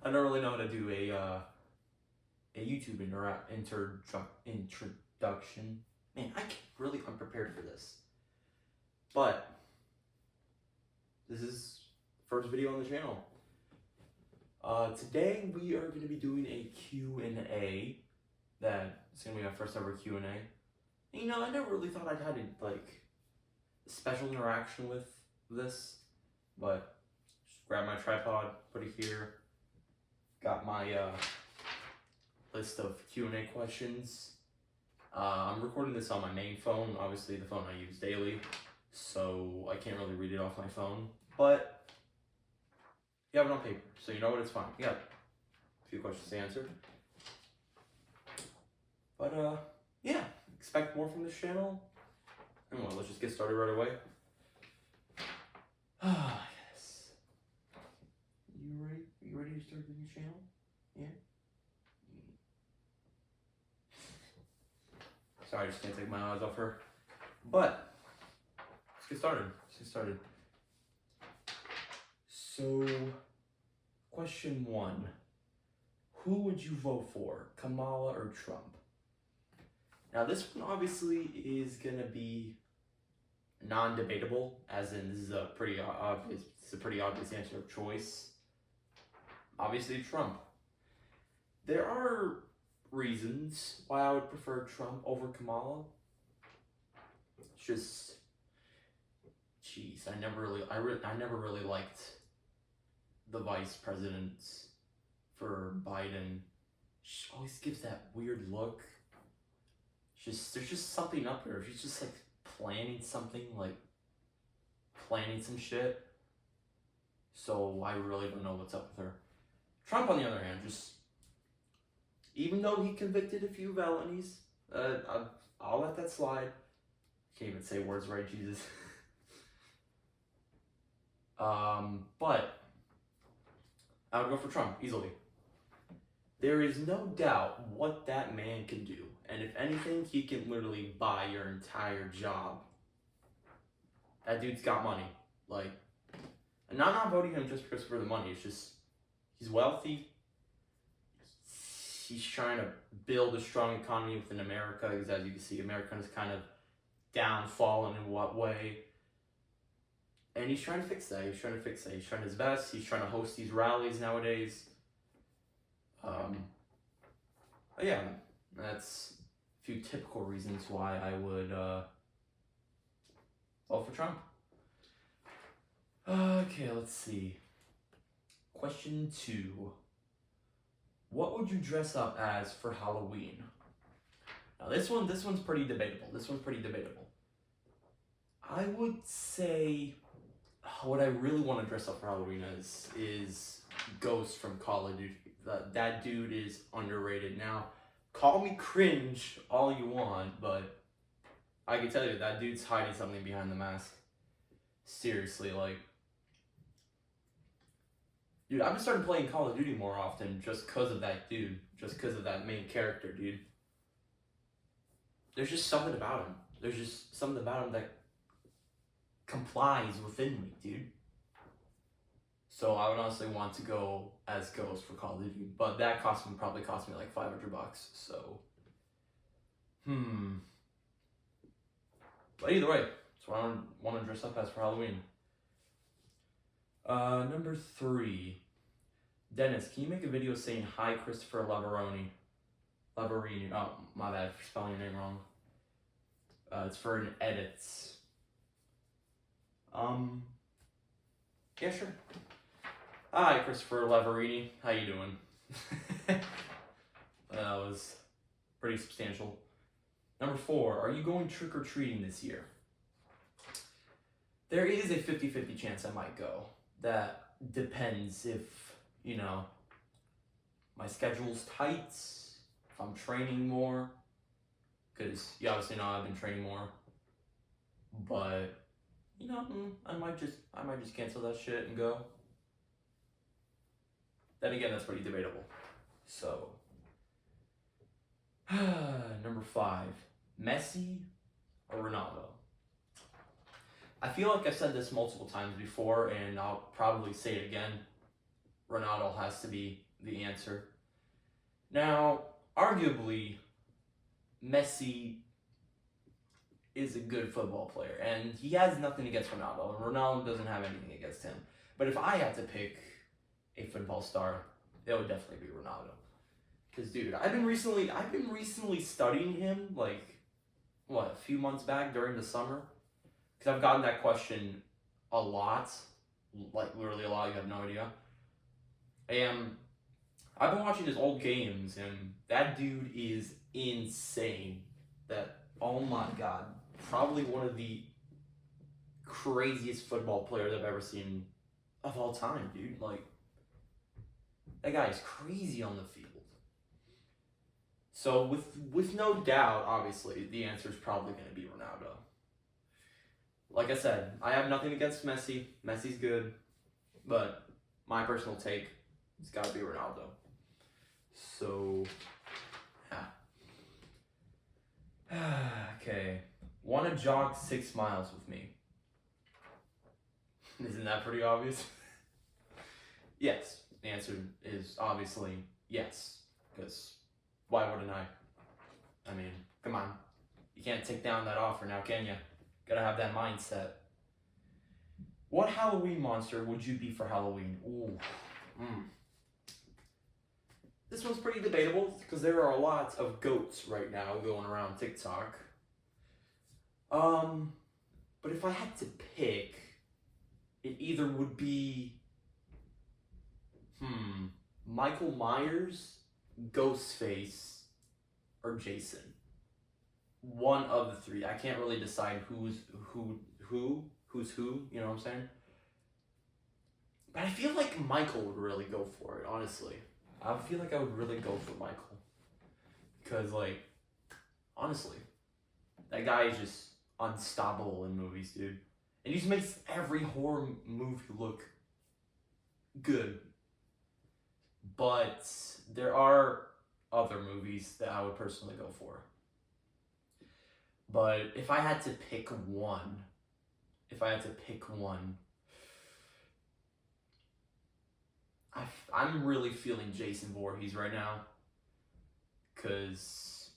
I don't really know how to do a YouTube introduction. Man, I get really unprepared for this. But this is first video on the channel. Today we are going to be doing a Q&A. That's going to be my first ever Q&A. You know, I never really thought I'd had a special interaction with this, but just grab my tripod, put it here. Got my list of Q&A questions. I'm recording this on my main phone, obviously the phone I use daily, so I can't really read it off my phone, but you have it on paper, so you know what, it's fine. You got a few questions to answer. But yeah, expect more from this channel. Anyway, let's just get started right away. Yes. You ready? You ready to start the new channel? Yeah? Sorry, I just can't take my eyes off her. But let's get started. So, question 1. Who would you vote for, Kamala or Trump? Now this one obviously is gonna be non-debatable, as in this is a pretty obvious answer of choice. Obviously Trump. There are reasons why I would prefer Trump over Kamala. It's just, jeez, I never really liked the vice president for Biden. She always gives that weird look. There's just something up there. She's just planning something, planning some shit. So I really don't know what's up with her. Trump, on the other hand, even though he convicted a few felonies, I'll let that slide. Can't even say words right, Jesus. But I would go for Trump easily. There is no doubt what that man can do. And if anything, he can literally buy your entire job. That dude's got money. And I'm not voting him just because for the money. It's just, he's wealthy. He's trying to build a strong economy within America. Because as you can see, America is kind of downfallen in what way. And he's trying to fix that. He's trying his best. He's trying to host these rallies nowadays. But yeah, that's a few typical reasons why I would vote for Trump. Okay, let's see. Question 2. What would you dress up as for Halloween? Now this one's pretty debatable. I would say what I really want to dress up for Halloween as is Ghost from Call of Duty. That dude is underrated. Now, call me cringe all you want, but I can tell you that dude's hiding something behind the mask. Seriously, dude, I've been starting playing Call of Duty more often just because of that dude, just because of that main character, dude. There's just something about him. That complies within me, dude. So I would honestly want to go as Ghost for Call of Duty, but that probably cost me like $500. So, But either way, that's what I want to dress up as for Halloween. Number 3. Dennis, can you make a video saying hi, Christopher Laverini? Oh, my bad for spelling your name wrong. It's for an edits. Yeah, sure. Hi, Christopher Laverini. How you doing? That was pretty substantial. Number 4. Are you going trick-or-treating this year? There is a 50-50 chance I might go. That depends if, my schedule's tight, if I'm training more. Because you obviously know I've been training more. But, I might just cancel that shit and go. Then again, that's pretty debatable. So, number 5, Messi or Ronaldo? I feel like I've said this multiple times before, and I'll probably say it again. Ronaldo has to be the answer. Now, arguably, Messi is a good football player, and he has nothing against Ronaldo, and Ronaldo doesn't have anything against him. But if I had to pick a football star, it would definitely be Ronaldo. Because, dude, I've been recently studying him, like, a few months back during the summer. Because I've gotten that question a lot, like, literally a lot, you have no idea. And I've been watching his old games, and that dude is insane. Oh my god, probably one of the craziest football players I've ever seen of all time, dude. Like, that guy is crazy on the field. So with no doubt, obviously, the answer is probably going to be Ronaldo. Like I said, I have nothing against Messi. Messi's good, but my personal take, it's got to be Ronaldo. So, yeah. Okay. Want to jog 6 miles with me? Isn't that pretty obvious? Yes. The answer is obviously yes. Because why wouldn't I? I mean, come on. You can't take down that offer now, can you? Gotta have that mindset. What Halloween monster would you be for Halloween? Ooh. This one's pretty debatable because there are a lot of goats right now going around TikTok. But if I had to pick, it either would be Michael Myers, Ghostface, or Jason. One of the three. I can't really decide who's who, you know what I'm saying? But I feel like Michael would really go for it, honestly. I feel like I would really go for Michael. Because, like, honestly, that guy is just unstoppable in movies, dude. And he just makes every horror movie look good. But there are other movies that I would personally go for. But if I had to pick one, I'm really feeling Jason Voorhees right now. Because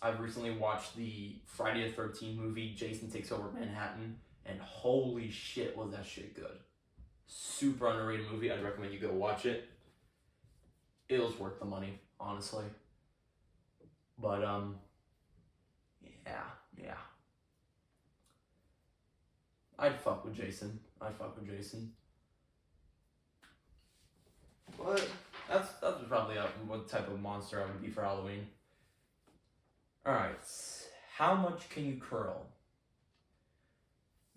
I've recently watched the Friday the 13th movie, Jason Takes Over Manhattan. And holy shit, was that shit good. Super underrated movie. I'd recommend you go watch it. It was worth the money, honestly. But, yeah. I'd fuck with Jason. But that's probably what type of monster I would be for Halloween. Alright. How much can you curl?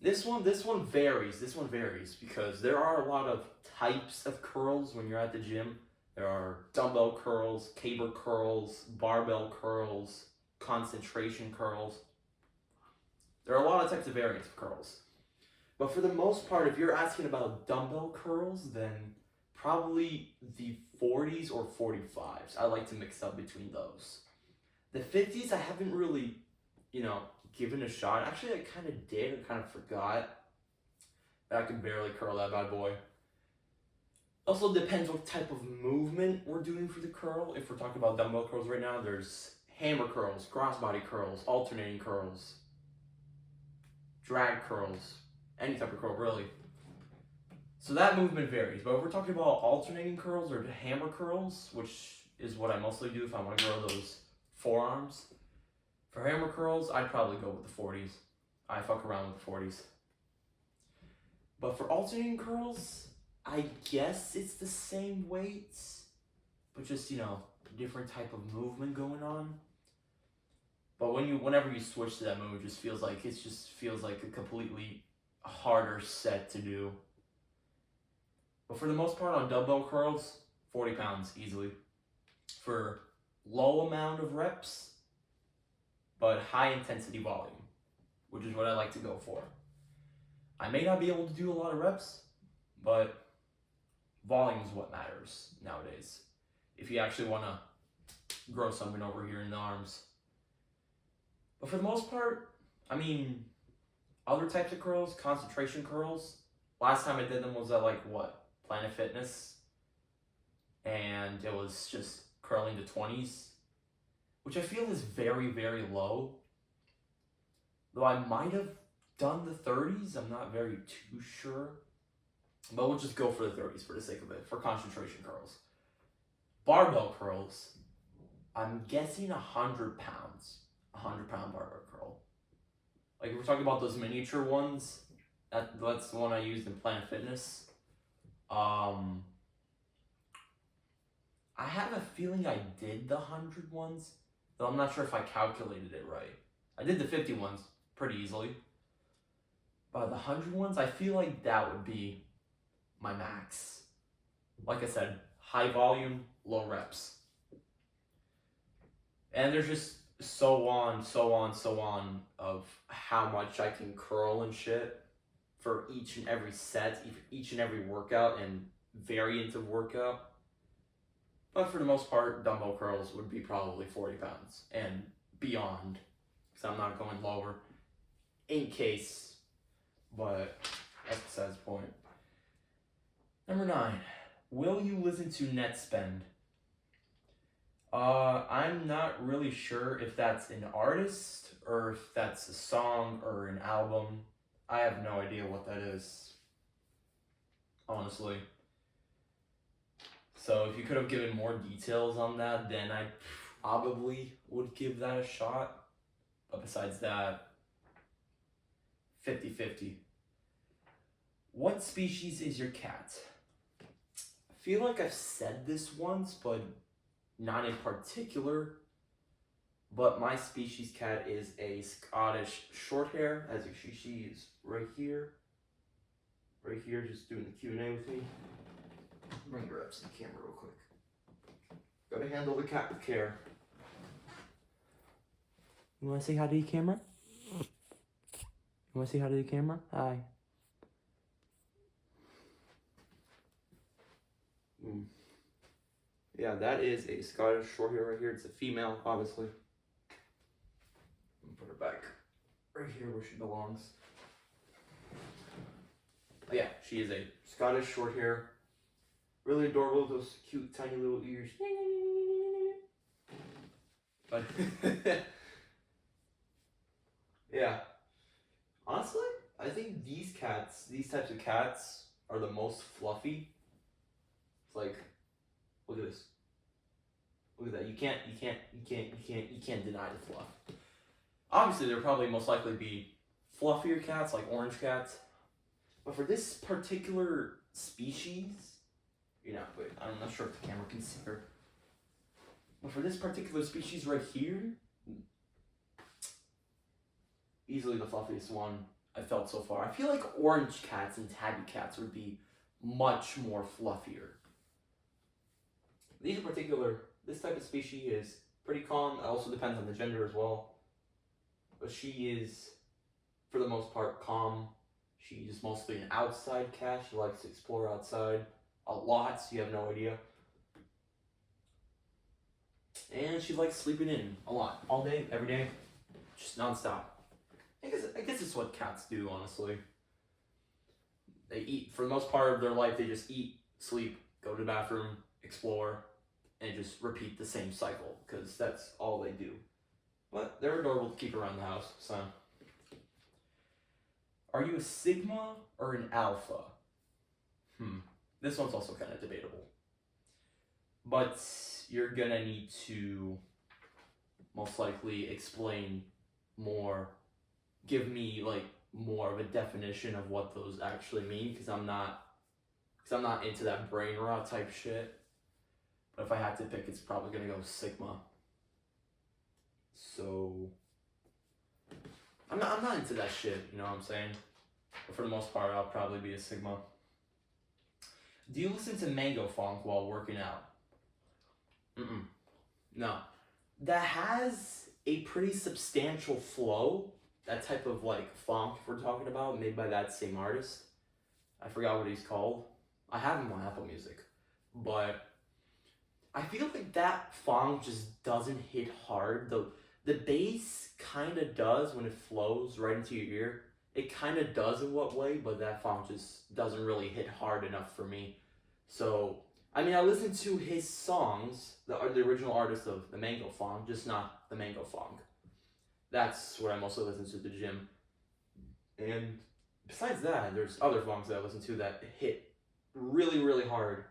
This one varies. Because there are a lot of types of curls when you're at the gym. There are dumbbell curls, cable curls, barbell curls, concentration curls. There are a lot of types of variants of curls. But for the most part, if you're asking about dumbbell curls, then probably the 40s or 45s. I like to mix up between those. The 50s, I haven't really, given a shot. Actually, I kind of did. I kind of forgot. I could barely curl that bad boy. Also depends what type of movement we're doing for the curl. If we're talking about dumbbell curls right now, there's hammer curls, crossbody curls, alternating curls, drag curls, any type of curl really. So that movement varies. But if we're talking about alternating curls or hammer curls, which is what I mostly do if I want to grow those forearms, for hammer curls, I'd probably go with the 40s. I fuck around with the 40s. But for alternating curls, I guess it's the same weights, but just, different type of movement going on. But whenever you switch to that move, it just feels like a completely harder set to do. But for the most part on dumbbell curls, 40 pounds easily. For low amount of reps, but high intensity volume, which is what I like to go for. I may not be able to do a lot of reps, but volume is what matters nowadays. If you actually want to grow something over here in the arms. But for the most part, other types of curls, concentration curls. Last time I did them was at Planet Fitness. and it was just curling to 20s, which I feel is very, very low. Though I might have done the 30s, I'm not very too sure. But we'll just go for the 30s for the sake of it, for concentration curls. Barbell curls, I'm guessing 100 pounds. 100-pound barbell curl. Like if we're talking about those miniature ones, that's the one I used in Planet Fitness. I have a feeling I did the 100 ones, though I'm not sure if I calculated it right. I did the 50 ones pretty easily. But the 100 ones, I feel like that would be my max. Like I said, high volume, low reps. And there's just so on of how much I can curl and shit for each and every set, each and every workout and variant of workout. But for the most part, dumbbell curls would be probably 40 pounds and beyond, because I'm not going lower in case, but that's besides the point. Number 9, will you listen to net spend? I'm not really sure if that's an artist or if that's a song or an album. I have no idea what that is, honestly. So if you could have given more details on that, then I probably would give that a shot. But besides that, 50-50. What species is your cat? I feel like I've said this once, but not in particular. But my species cat is a Scottish Shorthair, as you see, she is right here. Right here, just doing the Q&A with me. Bring her up to the camera real quick. Gotta handle the cat with care. You wanna say hi to the camera? You wanna say hi to the camera? Hi. Yeah, that is a Scottish Shorthair right here. It's a female, obviously. Put her back right here where she belongs. But yeah, she is a Scottish Shorthair. Really adorable, those cute tiny little ears. But yeah, honestly, I think these types of cats are the most fluffy. It's like, look at this. Look at that. You can't deny the fluff. Obviously, there probably most likely be fluffier cats, like orange cats. But for this particular species, wait, I'm not sure if the camera can see her. But for this particular species right here, easily the fluffiest one I felt so far. I feel like orange cats and tabby cats would be much more fluffier. These in particular, this type of species is pretty calm. It also depends on the gender as well. But she is, for the most part, calm. She's mostly an outside cat. She likes to explore outside a lot, so you have no idea. And she likes sleeping in a lot. All day, every day, just nonstop. I guess it's what cats do, honestly. They eat, for the most part of their life, they just eat, sleep, go to the bathroom, explore, and just repeat the same cycle, because that's all they do. But they're adorable to keep around the house, so. Are you a Sigma or an Alpha? This one's also kind of debatable. But you're gonna need to most likely explain more, give me like more of a definition of what those actually mean, because I'm not into that brain rot type shit. But if I had to pick, it's probably gonna go Sigma. So I'm not into that shit, you know what I'm saying? But for the most part, I'll probably be a Sigma. Do you listen to Mango Funk while working out? No. That has a pretty substantial flow. That type of like funk we're talking about, made by that same artist. I forgot what he's called. I have him on Apple Music. But I feel like that funk just doesn't hit hard. The bass kind of does when it flows right into your ear. It kind of does in what way, but that funk just doesn't really hit hard enough for me. So I mean, I listen to his songs, the original artist of the Mango Fong, just not the Mango Fong. That's what I mostly listen to at the gym. And besides that, there's other songs that I listen to that hit really, really hard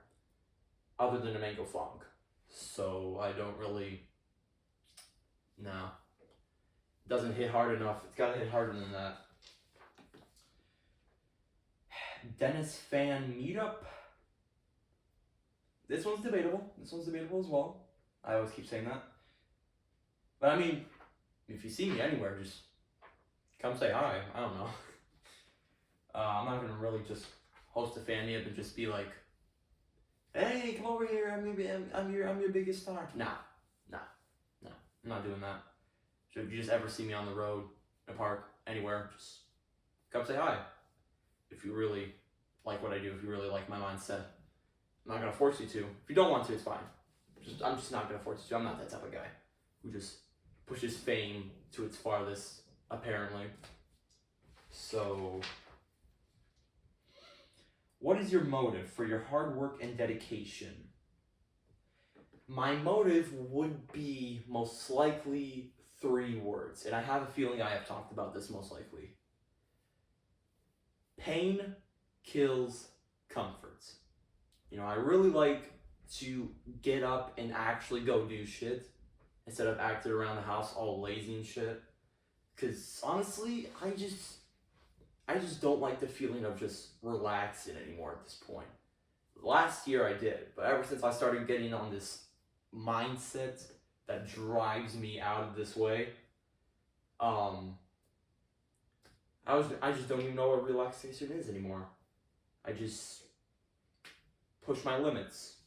other than the Mango Fong. So I don't really, no. It doesn't hit hard enough. It's got to hit harder than that. Dennis fan meetup. This one's debatable. This one's debatable as well. I always keep saying that. But I mean, if you see me anywhere, just come say hi. I don't know. I'm not gonna really just host a fan meetup and just be like, "Hey, come over here. I'm your biggest star." Nah. I'm not doing that. So if you just ever see me on the road, in a park, anywhere, just come say hi. If you really like what I do, if you really like my mindset, I'm not gonna force you to. If you don't want to, it's fine. I'm just not gonna force you to. I'm not that type of guy who just pushes fame to its farthest, apparently. So, what is your motive for your hard work and dedication? My motive would be most likely 3 words, and I have a feeling I have talked about this most likely. Pain kills comfort. You know, I really like to get up and actually go do shit instead of acting around the house all lazy and shit. Cause honestly, I just don't like the feeling of just relaxing anymore at this point. Last year I did, but ever since I started getting on this mindset that drives me out of this way, I just don't even know what relaxation is anymore. I just push my limits.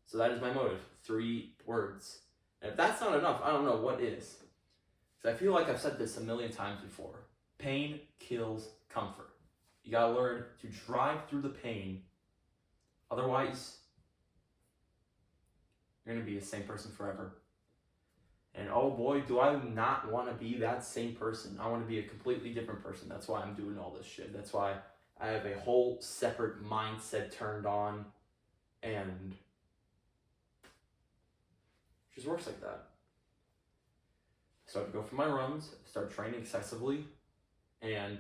So that is my motive. 3 words. And if that's not enough, I don't know what is. Because I feel like I've said this a million times before. Pain kills comfort. You gotta learn to drive through the pain. Otherwise, you're gonna be the same person forever. And oh boy, do I not want to be that same person. I want to be a completely different person. That's why I'm doing all this shit. That's why I have a whole separate mindset turned on, and it just works like that. I start to go for my runs, start training excessively, and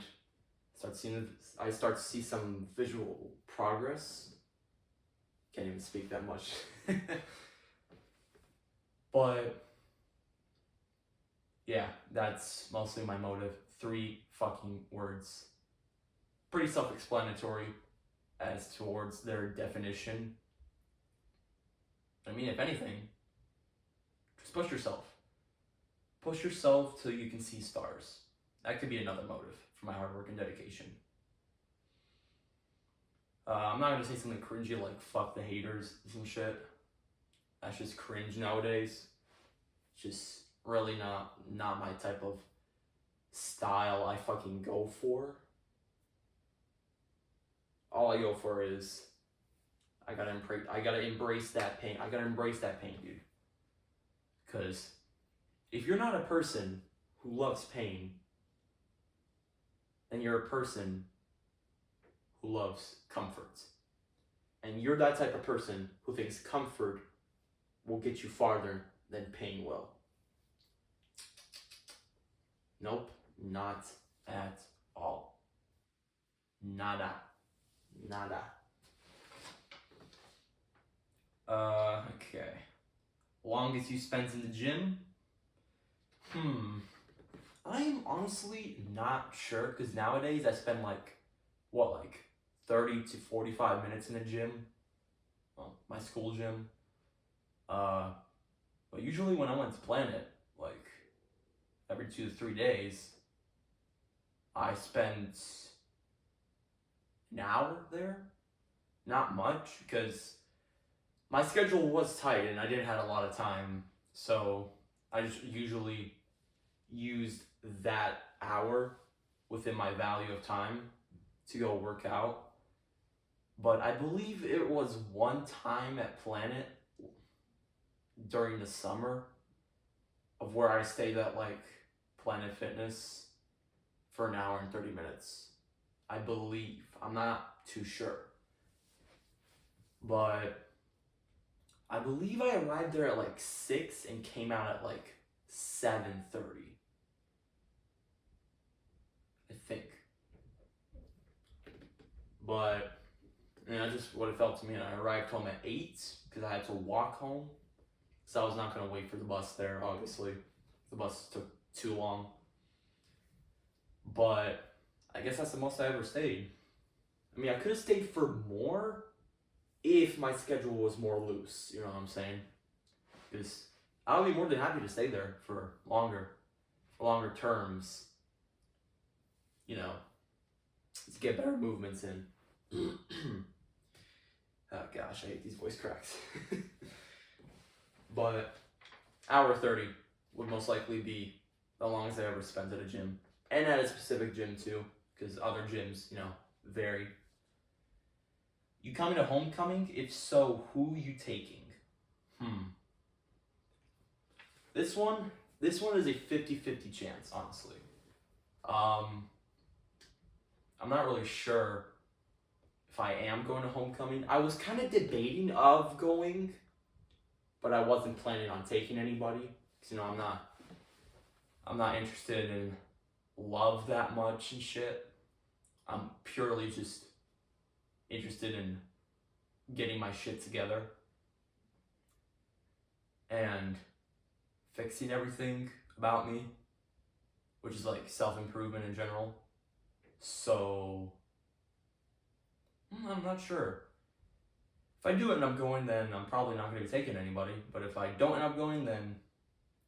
I start to see some visual progress. Can't even speak that much. But yeah, that's mostly my motive. 3 fucking words. Pretty self-explanatory as towards their definition. I mean, if anything, just push yourself. Push yourself till you can see stars. That could be another motive for my hard work and dedication. I'm not gonna say something cringy like "fuck the haters" and shit. That's just cringe nowadays. It's just really not my type of style I fucking go for. All I go for is I gotta embrace that pain. I gotta embrace that pain, dude. Because if you're not a person who loves pain, then you're a person who loves comfort. And you're that type of person who thinks comfort will get you farther than pain will. Nope, not at all. Nada. Okay. Longest you spent in the gym? I'm honestly not sure, because nowadays I spend like 30 to 45 minutes in the gym. Well, my school gym. But usually when I went to Planet, like every 2 to 3 days, I spent an hour there. Not much, because my schedule was tight and I didn't have a lot of time. So I just usually used that hour within my value of time to go work out. But I believe it was one time at Planet during the summer of where I stayed at like Planet Fitness for an hour and 30 minutes. I believe. I'm not too sure. But I believe I arrived there at like 6 and came out at like 7:30. I think. But that's just what it felt to me. And I arrived home at 8 because I had to walk home. So I was not going to wait for the bus there, obviously. The bus took too long. But I guess that's the most I ever stayed. I mean, I could have stayed for more if my schedule was more loose, you know what I'm saying? Because I would be more than happy to stay there for longer terms, you know, to get better movements in. Oh gosh, I hate these voice cracks. But hour 30 would most likely be the longest I ever spent at a gym. And at a specific gym too, because other gyms, you know, vary. You coming to homecoming? If so, who you taking? This one is a 50-50 chance, honestly. I'm not really sure if I am going to homecoming. I was kind of debating of going, but I wasn't planning on taking anybody. Cause, you know, I'm not interested in love that much and shit. I'm purely just interested in getting my shit together and fixing everything about me, which is like self-improvement in general. So I'm not sure. If I do end up going, then I'm probably not going to be taking anybody. But if I don't end up going, then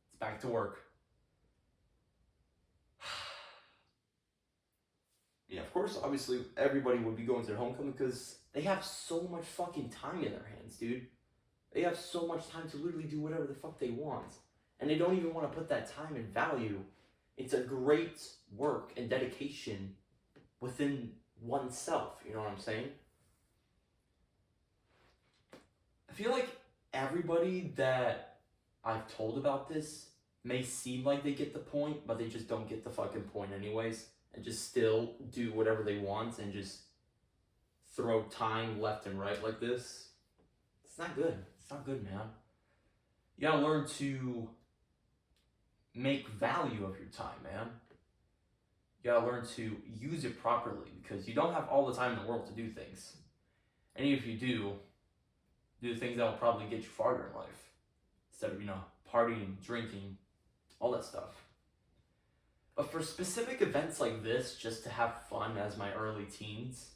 it's back to work. Yeah, of course, obviously, everybody would be going to their homecoming because they have so much fucking time in their hands, dude. They have so much time to literally do whatever the fuck they want. And they don't even want to put that time and value into great work and dedication within oneself. You know what I'm saying? I feel like everybody that I've told about this may seem like they get the point, but they just don't get the fucking point anyways. And just still do whatever they want and just throw time left and right like this. It's not good. It's not good, man. You gotta learn to make value of your time, man. You gotta learn to use it properly because you don't have all the time in the world to do things. And if you do things that will probably get you farther in life instead of, you know, partying, drinking, all that stuff. But for specific events like this, just to have fun as my early teens,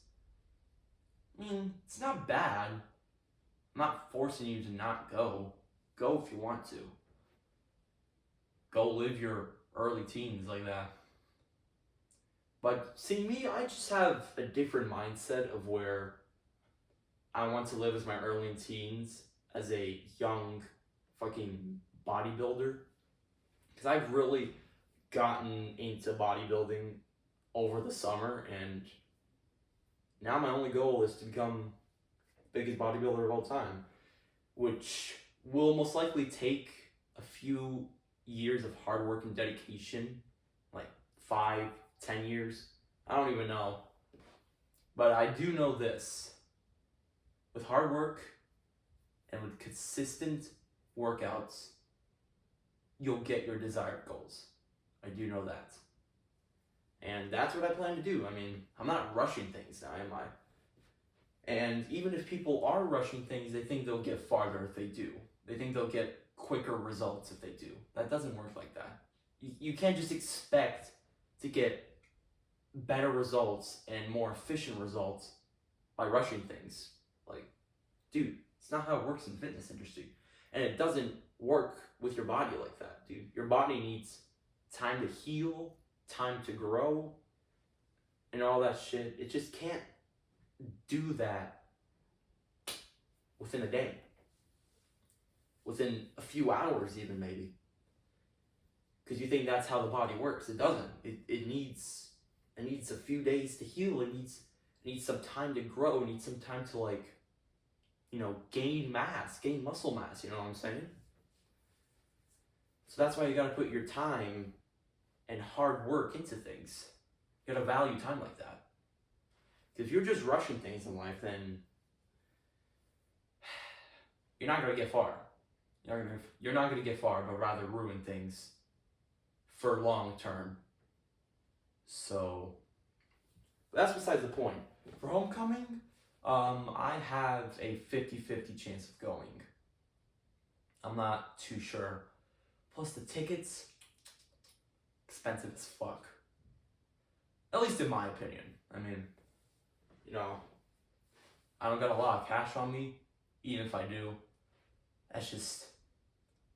I mean, it's not bad. I'm not forcing you to not go. Go if you want to. Go live your early teens like that. But see, me, I just have a different mindset of where I want to live as my early teens as a young fucking bodybuilder. Because I've really gotten into bodybuilding over the summer, and now my only goal is to become the biggest bodybuilder of all time, which will most likely take a few years of hard work and dedication, like 5-10 years. I don't even know. But I do know this. With hard work and with consistent workouts, you'll get your desired goals. I do know that. And that's what I plan to do. I mean, I'm not rushing things now, am I? And even if people are rushing things, they think they'll get farther if they do. They think they'll get quicker results if they do. That doesn't work like that. You can't just expect to get better results and more efficient results by rushing things. Like, dude, it's not how it works in the fitness industry. And it doesn't work with your body like that, dude. Your body needs time to heal, time to grow, and all that shit. It just can't do that within a day. Within a few hours even, maybe. Because you think that's how the body works. It doesn't. It needs a few days to heal. It needs some time to grow. It needs some time to, like, you know, gain muscle mass, you know what I'm saying? So that's why you gotta put your time and hard work into things. You gotta value time like that. If you're just rushing things in life, then you're not gonna get far. You're not gonna get far, but rather ruin things for long term. So that's besides the point. For homecoming, I have a 50-50 chance of going. I'm not too sure. Plus the tickets, expensive as fuck. At least in my opinion. I mean, you know, I don't got a lot of cash on me. Even if I do, that's just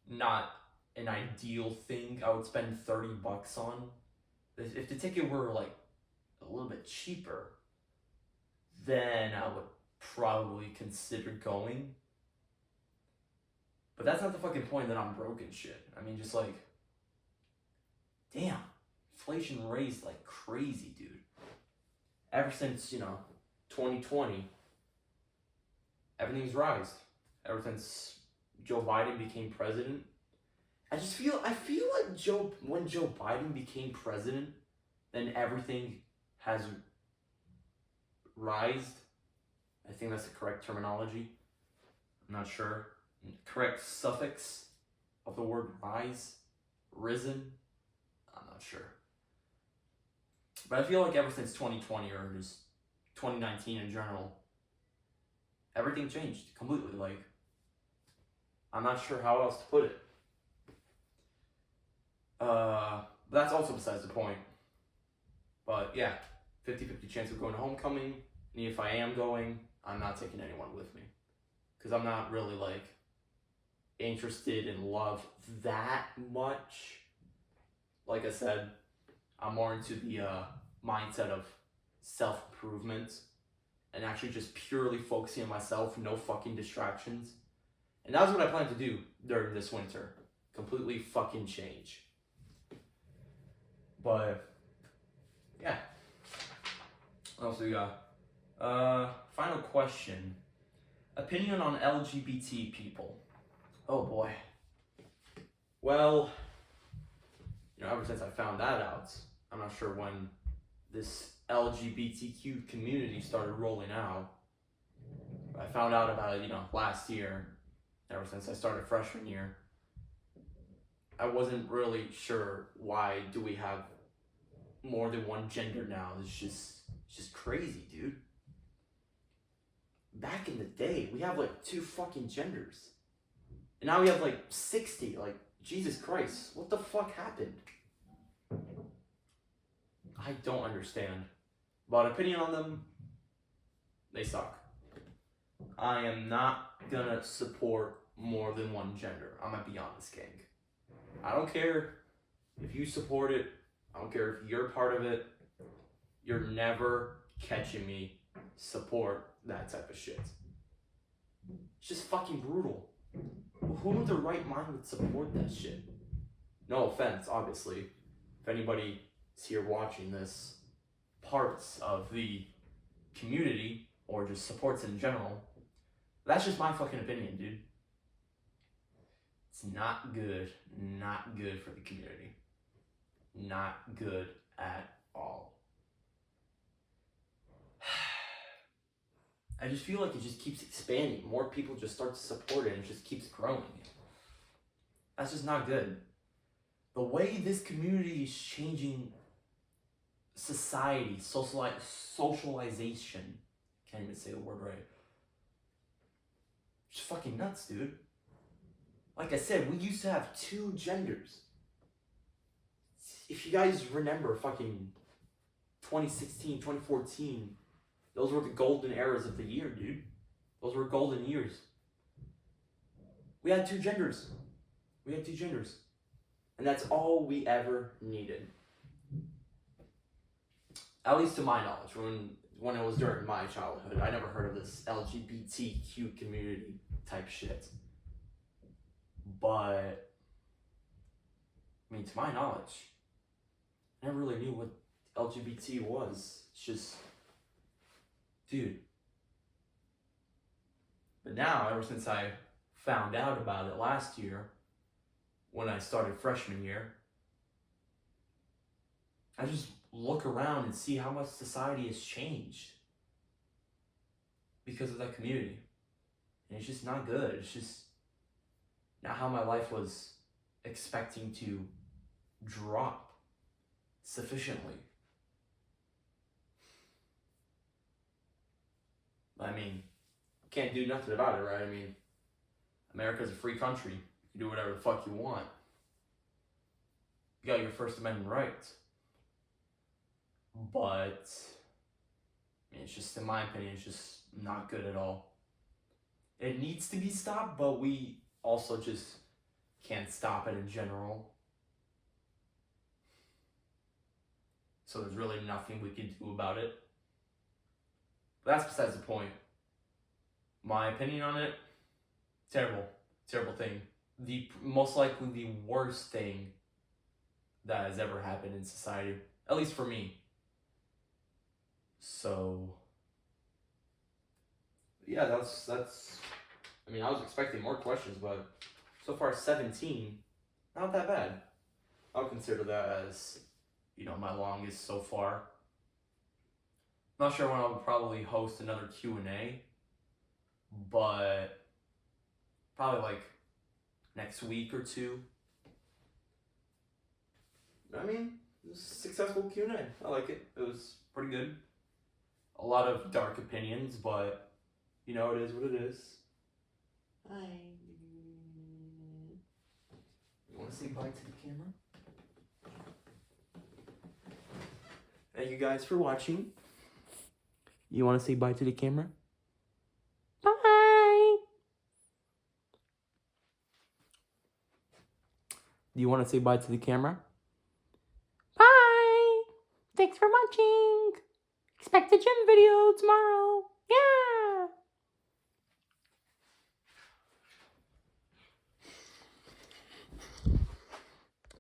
not an ideal thing I would spend $30 on. If the ticket were like a little bit cheaper, then I would probably consider going. But that's not the fucking point that I'm broke and shit. I mean, just like, damn, inflation raised like crazy, dude. Ever since, 2020, everything's rised. Ever since Joe Biden became president, I feel like when Joe Biden became president, then everything has rised. I think that's the correct terminology. I'm not sure. Correct suffix of the word rise, risen. I'm not sure. But I feel like ever since 2020 or just 2019 in general, everything changed completely. Like, I'm not sure how else to put it. That's also besides the point. But yeah, 50-50 chance of going to homecoming. And if I am going, I'm not taking anyone with me. Because I'm not really like interested in love that much. Like I said, I'm more into the mindset of self-improvement and actually just purely focusing on myself, no fucking distractions. And that's what I plan to do during this winter. Completely fucking change. But yeah. What else do we got? Final question. Opinion on LGBT people. Oh boy. Well, ever since I found that out, I'm not sure when this LGBTQ community started rolling out. I found out about it, last year, ever since I started freshman year. I wasn't really sure why do we have more than one gender now. It's just crazy, dude. Back in the day, we have like 2 fucking genders. And now we have like 60. Like, Jesus Christ, what the fuck happened? I don't understand. But opinion on them, they suck. I am not gonna support more than one gender. I'm gonna be honest, gang. I don't care if you support it. I don't care if you're part of it. You're never catching me support that type of shit. It's just fucking brutal. Who in their right mind would support that shit? No offense, obviously. If anybody is here watching this, parts of the community, or just supports in general, that's just my fucking opinion, dude. It's not good. Not good for the community. Not good at all. I just feel like it just keeps expanding. More people just start to support it and it just keeps growing. That's just not good. The way this community is changing society, socialization, can't even say the word right. It's fucking nuts, dude. Like I said, we used to have 2 genders. If you guys remember fucking 2016, 2014, those were the golden eras of the year, dude. Those were golden years. We had 2 genders. And that's all we ever needed. At least to my knowledge, when it was during my childhood, I never heard of this LGBTQ community type shit. But, to my knowledge, I never really knew what LGBT was. It's just, dude. But now, ever since I found out about it last year, when I started freshman year, I just look around and see how much society has changed because of that community. And it's just not good. It's just not how my life was expecting to drop sufficiently. I mean, can't do nothing about it, right? I mean, America's a free country. You can do whatever the fuck you want. You got your First Amendment rights. But, I mean, it's just, in my opinion, it's just not good at all. It needs to be stopped, but we also just can't stop it in general. So there's really nothing we can do about it. But that's besides the point. My opinion on it, terrible thing. Most likely the worst thing that has ever happened in society, at least for me. So, yeah, that's. I mean, I was expecting more questions, but so far 17, not that bad. I'll consider that as, my longest so far. Not sure when I'll probably host another Q&A, but probably like next week or two. I mean, it was a successful Q&A. I like it. It was pretty good. A lot of dark opinions, but it is what it is. Hi. You want to say bye to the camera? Thank you guys for watching. You want to say bye to the camera? Bye! Do you want to say bye to the camera? Bye! Thanks for watching! Expect a gym video tomorrow! Yeah!